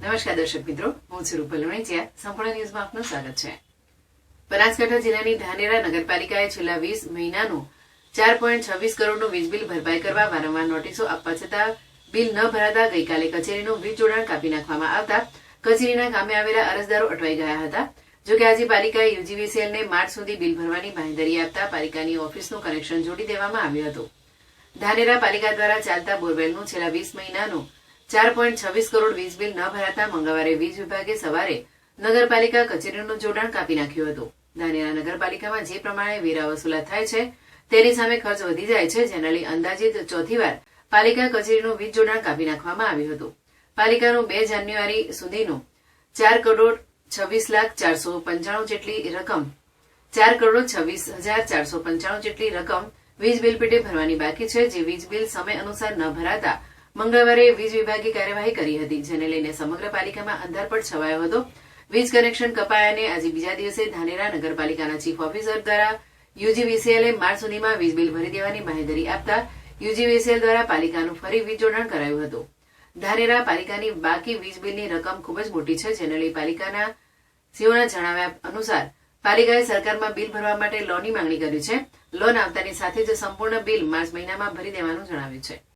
નમસ્કાર દર્શક મિત્રો, હું છું રૂપલ વણિચિયા. સંપૂર્ણ ન્યૂઝમાં આપનું સ્વાગત છે. બનાસકાંઠા જિલ્લાની ધાનેરા નગરપાલિકાએ છેલ્લા 20 મહિનાનું 4.26 કરોડનું વીજ બિલ ભરપાઈ કરવા વારંવાર નોટિસો આપવા છતાં બિલ ન ભરાતા ગઈકાલે કચેરીનું વીજ જોડાણ કાપી નાખવામાં આવતા કચેરીના કામે આવેલા અરજદારો અટવાઈ ગયા હતા. જોકે આજે પાલિકાએ યુજીવીસીએલને માર્ચ સુધી બિલ ભરવાની બાંહેધરી આપતા પાલિકાની ઓફિસનું કનેક્શન જોડી દેવામાં આવ્યું હતું. ધાનેરા પાલિકા દ્વારા ચાલતા બોરવેલનું છેલ્લા 20 મહિનાનું 4.26 કરોડ વીજ બિલ ન ભરાતા મંગળવારે વીજ વિભાગે સવારે નગરપાલિકા કચેરીનું જોડાણ કાપી નાખ્યું હતું. ધાનેરા નગરપાલિકામાં જે પ્રમાણે વેરા વસૂલાત થાય છે તેની સામે ખર્ચ વધી જાય છે, જેના લઈ અંદાજિત ચોથી વાર પાલિકા કચેરીનું વીજ જોડાણ કાપી નાખવામાં આવ્યું હતું. પાલિકાનું 2 જાન્યુઆરી સુધીનું 4,26,495 જેટલી રકમ 4,26,495 જેટલી રકમ વીજ બિલ પેટે ભરવાની બાકી છે, જે વીજ બિલ સમય અનુસાર ન ભરાતા મંગળવારે વીજ વિભાગે કાર્યવાહી કરી હતી, જેને લઈને સમગ્ર પાલિકામાં અંધારપટ છવાયો હતો. વીજ કનેક્શન કપાયાને આજે બીજા દિવસે ધાનેરા નગરપાલિકાના ચીફ ઓફિસર દ્વારા યુજીવીસીએલે માર્ચ સુધીમાં વીજ બિલ ભરી દેવાની બાંહેધરી આપતા યુજીવીસીએલ દ્વારા પાલિકાનું ફરી વીજ જોડાણ કરાયું હતું. ધાનેરા પાલિકાની બાકી વીજ બિલની રકમ ખૂબ જ મોટી છે, જેને લઈ પાલિકાના સીઓના જણાવ્યા અનુસાર પાલિકાએ સરકારમાં બિલ ભરવા માટે લોનની માંગણી કરી છે. લોન આવતાની સાથે જ સંપૂર્ણ બિલ માર્ચ મહિનામાં ભરી દેવાનું જણાવ્યું છે.